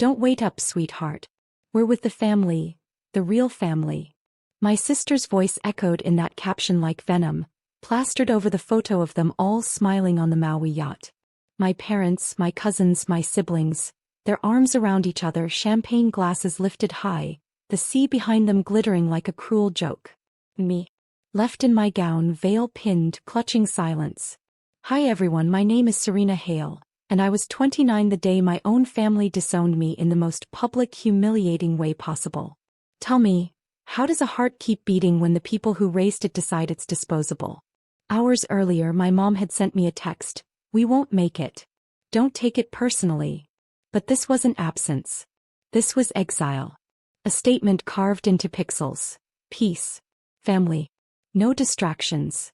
Don't wait up, sweetheart. We're with the family, the real family. My sister's voice echoed in that caption like venom, plastered over the photo of them all smiling on the Maui yacht. My parents, my cousins, my siblings, their arms around each other, champagne glasses lifted high, the sea behind them glittering like a cruel joke. Me. Left in my gown, veil pinned, clutching silence. Hi everyone, my name is Serena Hale, and I was 29 the day my own family disowned me in the most public, humiliating way possible. Tell me, how does a heart keep beating when the people who raised it decide it's disposable? Hours earlier, my mom had sent me a text, "We won't make it. Don't take it personally." But this wasn't absence. This was exile. A statement carved into pixels. Peace. Family. No distractions.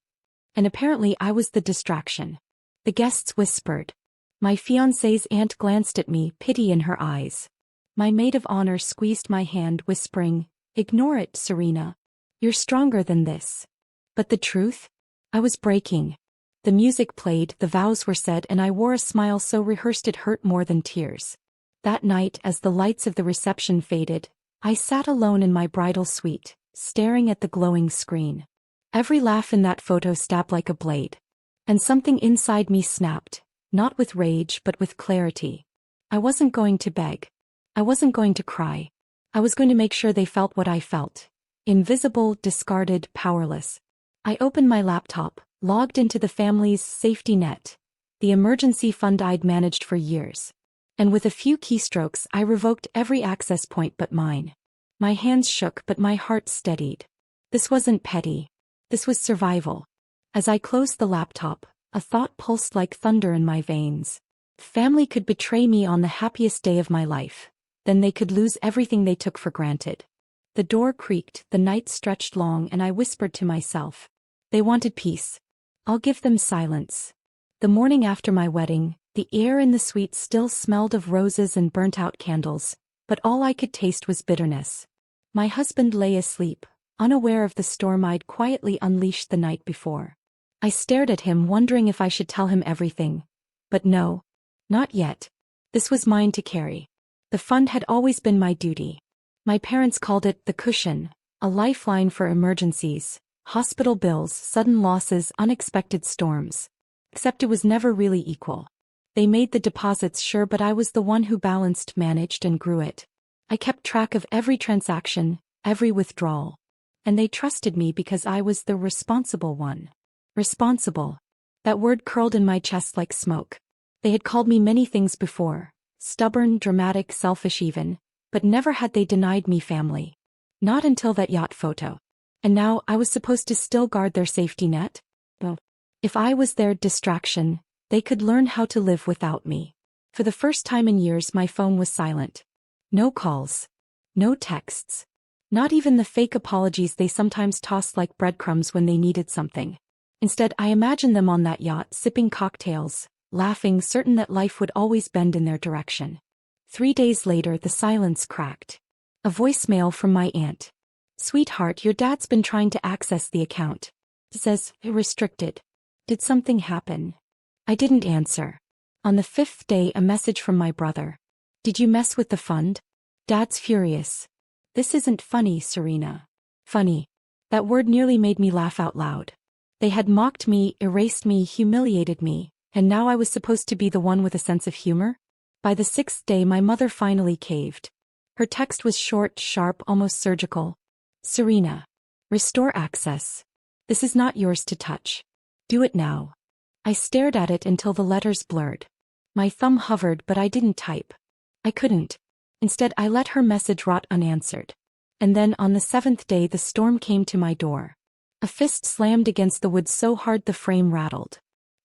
And apparently I was the distraction. The guests whispered. My fiancé's aunt glanced at me, pity in her eyes. My maid of honor squeezed my hand, whispering, "Ignore it, Serena. You're stronger than this." But the truth? I was breaking. The music played, the vows were said, and I wore a smile so rehearsed it hurt more than tears. That night, as the lights of the reception faded, I sat alone in my bridal suite, staring at the glowing screen. Every laugh in that photo stabbed like a blade. And something inside me snapped, not with rage but with clarity. I wasn't going to beg. I wasn't going to cry. I was going to make sure they felt what I felt. Invisible, discarded, powerless. I opened my laptop, logged into the family's safety net, the emergency fund I'd managed for years. And with a few keystrokes I revoked every access point but mine. My hands shook but my heart steadied. This wasn't petty. This was survival. As I closed the laptop, a thought pulsed like thunder in my veins. Family could betray me on the happiest day of my life. Then they could lose everything they took for granted. The door creaked, the night stretched long, and I whispered to myself. They wanted peace. I'll give them silence. The morning after my wedding, the air in the suite still smelled of roses and burnt-out candles, but all I could taste was bitterness. My husband lay asleep, unaware of the storm I'd quietly unleashed the night before. I stared at him, wondering if I should tell him everything. But no. Not yet. This was mine to carry. The fund had always been my duty. My parents called it the cushion, a lifeline for emergencies, hospital bills, sudden losses, unexpected storms. Except it was never really equal. They made the deposits, sure, but I was the one who balanced, managed, and grew it. I kept track of every transaction, every withdrawal. And they trusted me because I was the responsible one. Responsible. That word curled in my chest like smoke. They had called me many things before. Stubborn, dramatic, selfish even. But never had they denied me family. Not until that yacht photo. And now I was supposed to still guard their safety net? Well, if I was their distraction, they could learn how to live without me. For the first time in years, my phone was silent. No calls. No texts. Not even the fake apologies they sometimes tossed like breadcrumbs when they needed something. Instead, I imagined them on that yacht, sipping cocktails, laughing, certain that life would always bend in their direction. 3 days later, the silence cracked. A voicemail from my aunt. "Sweetheart, your dad's been trying to access the account. It says, restricted. Did something happen?" I didn't answer. On the 5th day, a message from my brother. "Did you mess with the fund?" Dad's furious. "This isn't funny, Serena." Funny. That word nearly made me laugh out loud. They had mocked me, erased me, humiliated me, and now I was supposed to be the one with a sense of humor? By the 6th day, my mother finally caved. Her text was short, sharp, almost surgical. "Serena. Restore access. This is not yours to touch. Do it now." I stared at it until the letters blurred. My thumb hovered, but I didn't type. I couldn't. Instead, I let her message rot unanswered. And then, on the 7th day, the storm came to my door. A fist slammed against the wood so hard the frame rattled.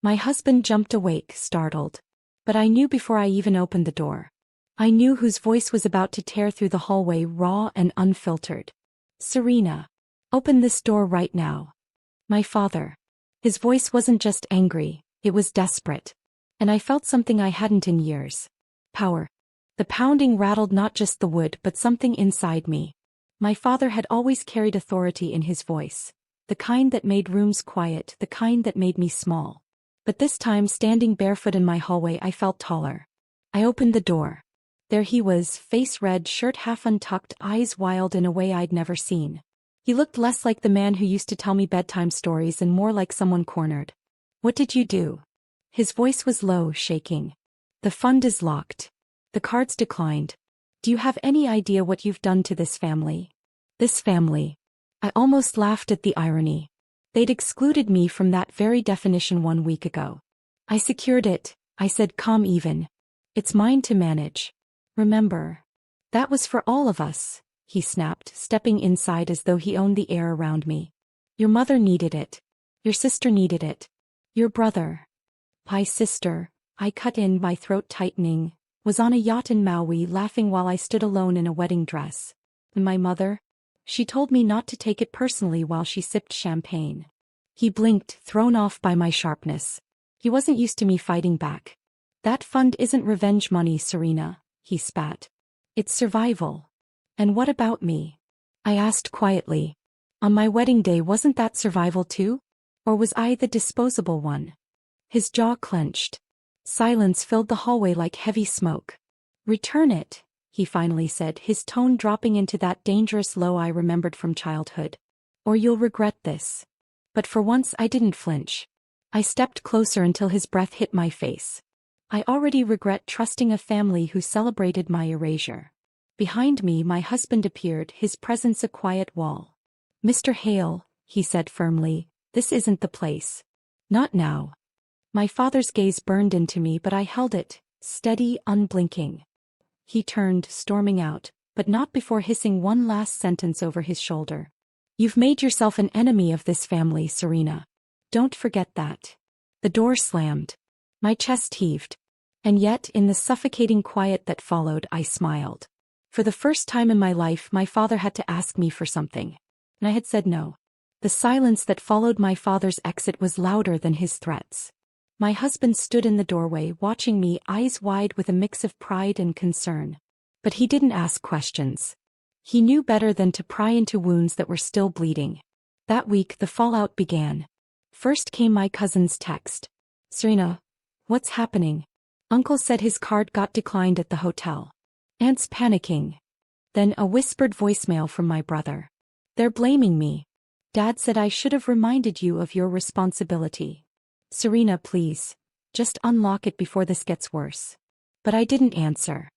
My husband jumped awake, startled. But I knew before I even opened the door. I knew whose voice was about to tear through the hallway, raw and unfiltered. "Serena. Open this door right now." My father. His voice wasn't just angry, it was desperate. And I felt something I hadn't in years. Power. The pounding rattled not just the wood but something inside me. My father had always carried authority in his voice. The kind that made rooms quiet, the kind that made me small. But this time, standing barefoot in my hallway, I felt taller. I opened the door. There he was, face red, shirt half untucked, eyes wild in a way I'd never seen. He looked less like the man who used to tell me bedtime stories and more like someone cornered. "What did you do?" His voice was low, shaking. "The fund is locked. The cards declined. Do you have any idea what you've done to this family?" This family. I almost laughed at the irony. They'd excluded me from that very definition 1 week ago. "I secured it," I said, calm even. "It's mine to manage. Remember. That was for all of us," he snapped, stepping inside as though he owned the air around me. "Your mother needed it. Your sister needed it. Your brother." "My sister," I cut in, my throat tightening, "was on a yacht in Maui laughing while I stood alone in a wedding dress. And my mother? She told me not to take it personally while she sipped champagne." He blinked, thrown off by my sharpness. He wasn't used to me fighting back. "That fund isn't revenge money, Serena," he spat. "It's survival." "And what about me?" I asked quietly. "On my wedding day, wasn't that survival too? Or was I the disposable one?" His jaw clenched. Silence filled the hallway like heavy smoke. "Return it," he finally said, his tone dropping into that dangerous low I remembered from childhood. "Or you'll regret this." But for once I didn't flinch. I stepped closer until his breath hit my face. "I already regret trusting a family who celebrated my erasure." Behind me, my husband appeared, his presence a quiet wall. "Mr. Hale," he said firmly, "this isn't the place. Not now." My father's gaze burned into me, but I held it, steady, unblinking. He turned, storming out, but not before hissing one last sentence over his shoulder. "You've made yourself an enemy of this family, Serena. Don't forget that." The door slammed. My chest heaved. And yet, in the suffocating quiet that followed, I smiled. For the first time in my life, my father had to ask me for something. And I had said no. The silence that followed my father's exit was louder than his threats. My husband stood in the doorway, watching me, eyes wide with a mix of pride and concern. But he didn't ask questions. He knew better than to pry into wounds that were still bleeding. That week, the fallout began. First came my cousin's text. "Serena, what's happening? Uncle said his card got declined at the hotel. Aunt's panicking." Then a whispered voicemail from my brother. "They're blaming me. Dad said I should have reminded you of your responsibility. Serena, please. Just unlock it before this gets worse." But I didn't answer.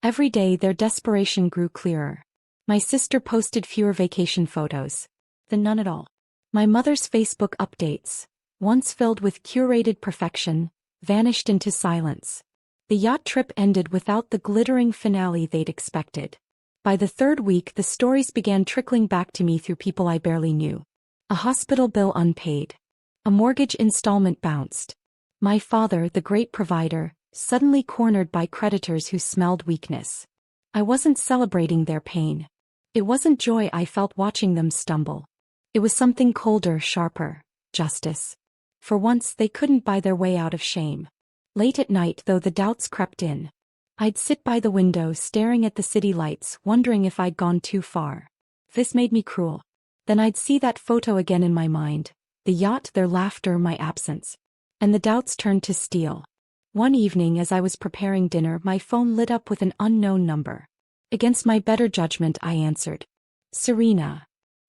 Every day their desperation grew clearer. My sister posted fewer vacation photos. Then none at all. My mother's Facebook updates, once filled with curated perfection, vanished into silence. The yacht trip ended without the glittering finale they'd expected. By the third week, the stories began trickling back to me through people I barely knew. A hospital bill unpaid. A mortgage installment bounced. My father, the great provider, suddenly cornered by creditors who smelled weakness. I wasn't celebrating their pain. It wasn't joy I felt watching them stumble. It was something colder, sharper. Justice. For once, they couldn't buy their way out of shame. Late at night, though the doubts crept in, I'd sit by the window staring at the city lights, wondering if I'd gone too far. This made me cruel. Then I'd see that photo again in my mind. The yacht, their laughter, my absence. And the doubts turned to steel. One evening as I was preparing dinner, my phone lit up with an unknown number. Against my better judgment, I answered. "Serena."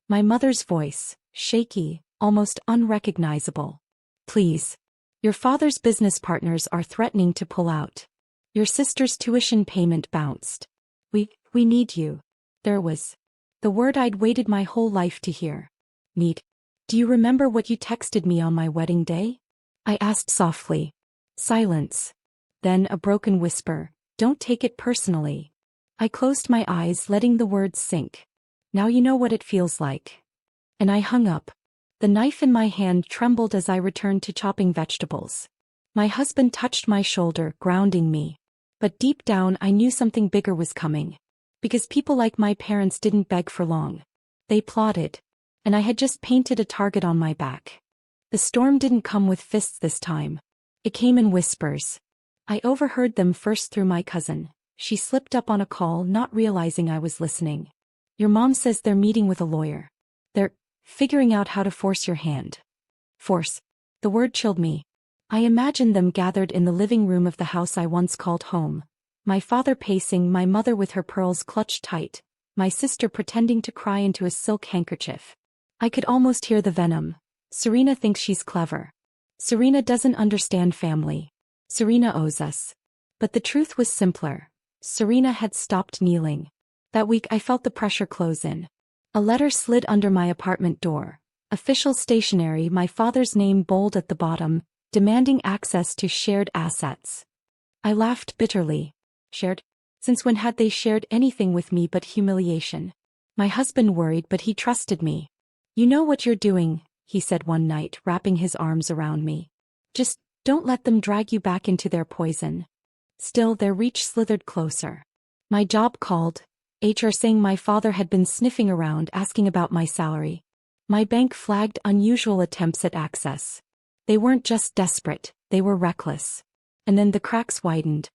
My mother's voice, shaky, almost unrecognizable. "Please. Your father's business partners are threatening to pull out. Your sister's tuition payment bounced. We need you." There was the word I'd waited my whole life to hear. Need. "Do you remember what you texted me on my wedding day?" I asked softly. Silence. Then a broken whisper, "Don't take it personally." I closed my eyes, letting the words sink. "Now you know what it feels like." And I hung up. The knife in my hand trembled as I returned to chopping vegetables. My husband touched my shoulder, grounding me. But deep down I knew something bigger was coming. Because people like my parents didn't beg for long. They plotted. And I had just painted a target on my back. The storm didn't come with fists this time. It came in whispers. I overheard them first through my cousin. She slipped up on a call, not realizing I was listening. "Your mom says they're meeting with a lawyer. They're figuring out how to force your hand." Force. The word chilled me. I imagined them gathered in the living room of the house I once called home. My father pacing, my mother with her pearls clutched tight, my sister pretending to cry into a silk handkerchief. I could almost hear the venom. Serena thinks she's clever. Serena doesn't understand family. Serena owes us. But the truth was simpler. Serena had stopped kneeling. That week I felt the pressure close in. A letter slid under my apartment door. Official stationery, my father's name bold at the bottom, demanding access to shared assets. I laughed bitterly. Shared? Since when had they shared anything with me but humiliation? My husband worried, but he trusted me. You know what you're doing, he said one night, wrapping his arms around me. Just don't let them drag you back into their poison. Still, their reach slithered closer. My job called. HR saying my father had been sniffing around asking about my salary. My bank flagged unusual attempts at access. They weren't just desperate, they were reckless. And then the cracks widened.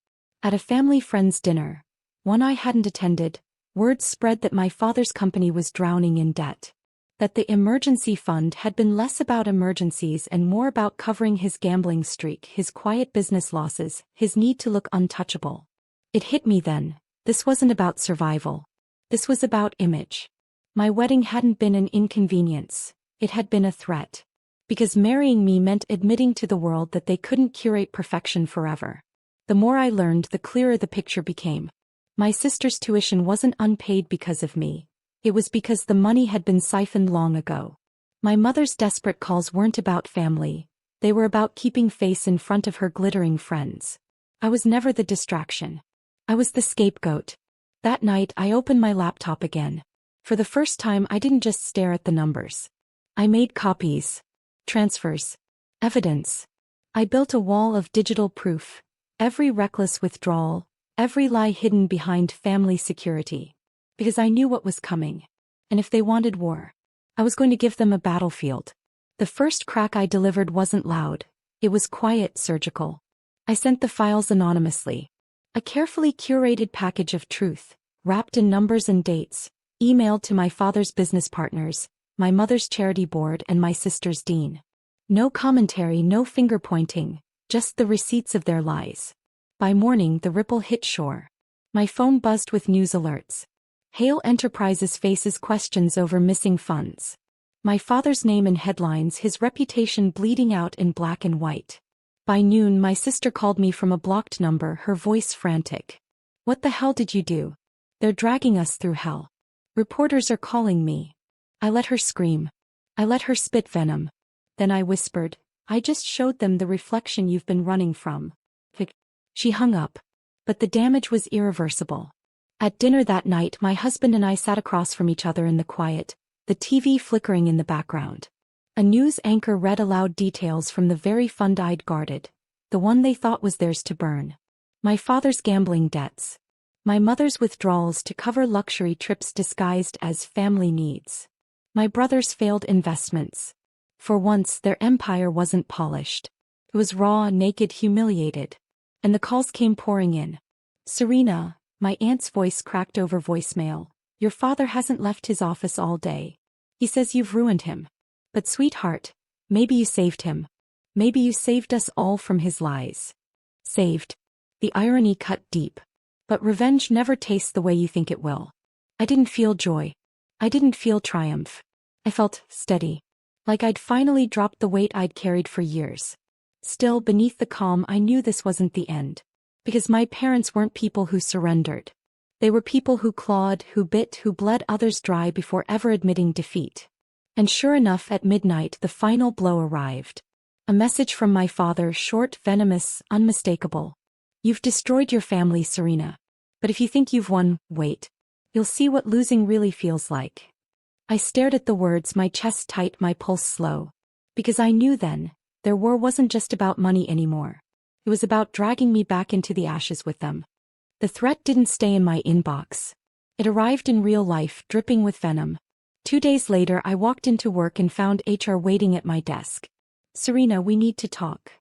At a family friend's dinner, one I hadn't attended, word spread that my father's company was drowning in debt. That the emergency fund had been less about emergencies and more about covering his gambling streak, his quiet business losses, his need to look untouchable. It hit me then. This wasn't about survival. This was about image. My wedding hadn't been an inconvenience. It had been a threat. Because marrying me meant admitting to the world that they couldn't curate perfection forever. The more I learned, the clearer the picture became. My sister's tuition wasn't unpaid because of me. It was because the money had been siphoned long ago. My mother's desperate calls weren't about family. They were about keeping face in front of her glittering friends. I was never the distraction. I was the scapegoat. That night I opened my laptop again. For the first time I didn't just stare at the numbers. I made copies. Transfers. Evidence. I built a wall of digital proof. Every reckless withdrawal. Every lie hidden behind family security. Because I knew what was coming. And if they wanted war, I was going to give them a battlefield. The first crack I delivered wasn't loud. It was quiet, surgical. I sent the files anonymously. A carefully curated package of truth, wrapped in numbers and dates, emailed to my father's business partners, my mother's charity board and my sister's dean. No commentary, no finger-pointing, just the receipts of their lies. By morning the ripple hit shore. My phone buzzed with news alerts. Hale Enterprises faces questions over missing funds. My father's name in headlines, his reputation bleeding out in black and white. By noon my sister called me from a blocked number, her voice frantic. What the hell did you do? They're dragging us through hell. Reporters are calling me. I let her scream. I let her spit venom. Then I whispered, I just showed them the reflection you've been running from. She hung up. But the damage was irreversible. At dinner that night my husband and I sat across from each other in the quiet, the TV flickering in the background. A news anchor read aloud details from the very fund I'd guarded, the one they thought was theirs to burn. My father's gambling debts. My mother's withdrawals to cover luxury trips disguised as family needs. My brother's failed investments. For once their empire wasn't polished. It was raw, naked, humiliated. And the calls came pouring in. Serena, my aunt's voice cracked over voicemail. Your father hasn't left his office all day. He says you've ruined him. But sweetheart, maybe you saved him. Maybe you saved us all from his lies. Saved. The irony cut deep. But revenge never tastes the way you think it will. I didn't feel joy. I didn't feel triumph. I felt steady. Like I'd finally dropped the weight I'd carried for years. Still, beneath the calm I knew this wasn't the end. Because my parents weren't people who surrendered. They were people who clawed, who bit, who bled others dry before ever admitting defeat. And sure enough, at midnight the final blow arrived. A message from my father, short, venomous, unmistakable. You've destroyed your family, Serena. But if you think you've won, wait. You'll see what losing really feels like. I stared at the words, my chest tight, my pulse slow. Because I knew then, their war wasn't just about money anymore. It was about dragging me back into the ashes with them. The threat didn't stay in my inbox. It arrived in real life, dripping with venom. 2 days later I walked into work and found HR waiting at my desk. Serena, we need to talk.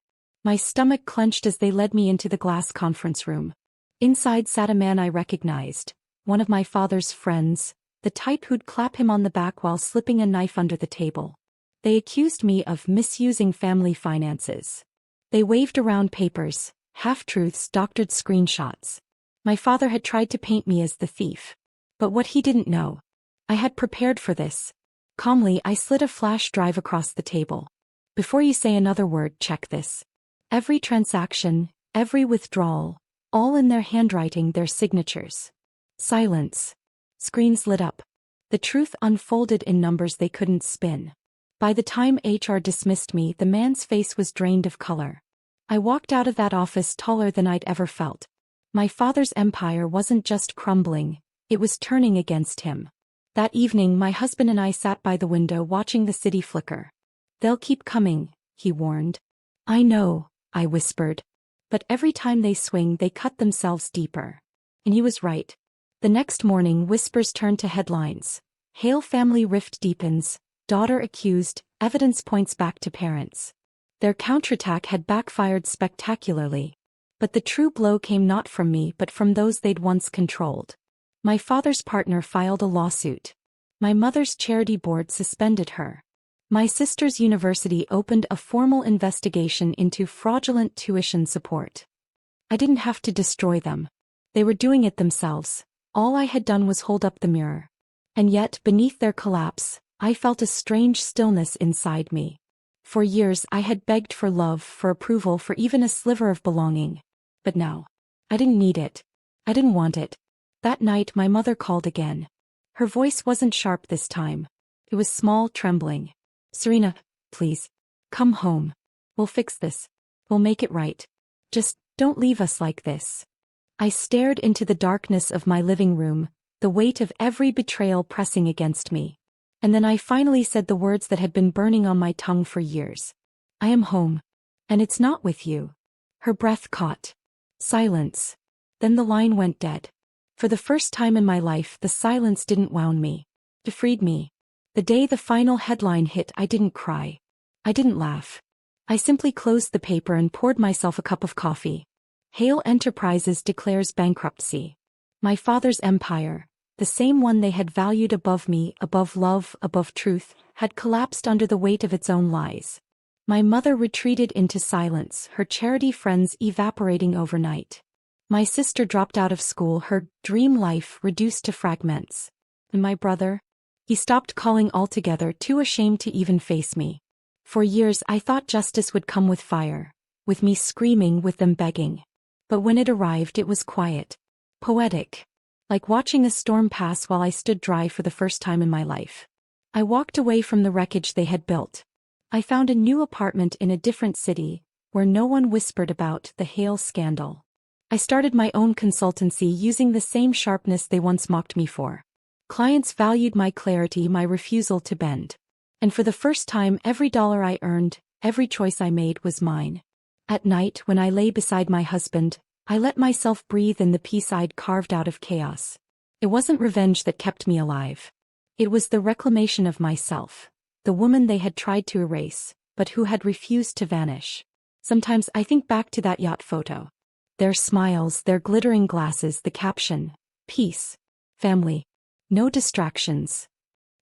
My stomach clenched as they led me into the glass conference room. Inside sat a man I recognized, one of my father's friends, the type who'd clap him on the back while slipping a knife under the table. They accused me of misusing family finances. They waved around papers, half-truths, doctored screenshots. My father had tried to paint me as the thief. But what he didn't know. I had prepared for this. Calmly, I slid a flash drive across the table. Before you say another word, check this. Every transaction, every withdrawal, all in their handwriting, their signatures. Silence. Screens lit up. The truth unfolded in numbers they couldn't spin. By the time HR dismissed me, the man's face was drained of color. I walked out of that office taller than I'd ever felt. My father's empire wasn't just crumbling, it was turning against him. That evening, my husband and I sat by the window watching the city flicker. "They'll keep coming," he warned. "I know," I whispered. "But every time they swing, they cut themselves deeper." And he was right. The next morning, whispers turned to headlines. Hale family rift deepens, daughter accused, evidence points back to parents. Their counterattack had backfired spectacularly. But the true blow came not from me but from those they'd once controlled. My father's partner filed a lawsuit. My mother's charity board suspended her. My sister's university opened a formal investigation into fraudulent tuition support. I didn't have to destroy them. They were doing it themselves. All I had done was hold up the mirror. And yet, beneath their collapse, I felt a strange stillness inside me. For years I had begged for love, for approval, for even a sliver of belonging. But now, I didn't need it. I didn't want it. That night my mother called again. Her voice wasn't sharp this time. It was small, trembling. "Serena, please. Come home. We'll fix this. We'll make it right. Just don't leave us like this." I stared into the darkness of my living room, the weight of every betrayal pressing against me. And then I finally said the words that had been burning on my tongue for years. "I am home. And it's not with you." Her breath caught. Silence. Then the line went dead. For the first time in my life, the silence didn't wound me. It freed me. The day the final headline hit, I didn't cry. I didn't laugh. I simply closed the paper and poured myself a cup of coffee. Hale Enterprises declares bankruptcy. My father's empire, the same one they had valued above me, above love, above truth, had collapsed under the weight of its own lies. My mother retreated into silence, her charity friends evaporating overnight. My sister dropped out of school, her dream life reduced to fragments. And my brother? He stopped calling altogether, too ashamed to even face me. For years I thought justice would come with fire, with me screaming, with them begging. But when it arrived, it was quiet. Poetic. Like watching a storm pass while I stood dry for the first time in my life. I walked away from the wreckage they had built. I found a new apartment in a different city, where no one whispered about the Hale scandal. I started my own consultancy using the same sharpness they once mocked me for. Clients valued my clarity, my refusal to bend. And for the first time, every dollar I earned, every choice I made was mine. At night, when I lay beside my husband, I let myself breathe in the peace I'd carved out of chaos. It wasn't revenge that kept me alive. It was the reclamation of myself, the woman they had tried to erase, but who had refused to vanish. Sometimes I think back to that yacht photo. Their smiles, their glittering glasses, the caption, "Peace, family, no distractions."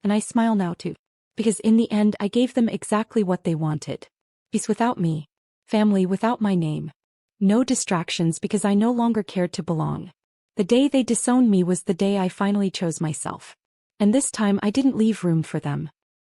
And I smile now too, because in the end I gave them exactly what they wanted. Peace without me. Family without my name. No distractions because I no longer cared to belong. The day they disowned me was the day I finally chose myself. And this time I didn't leave room for them.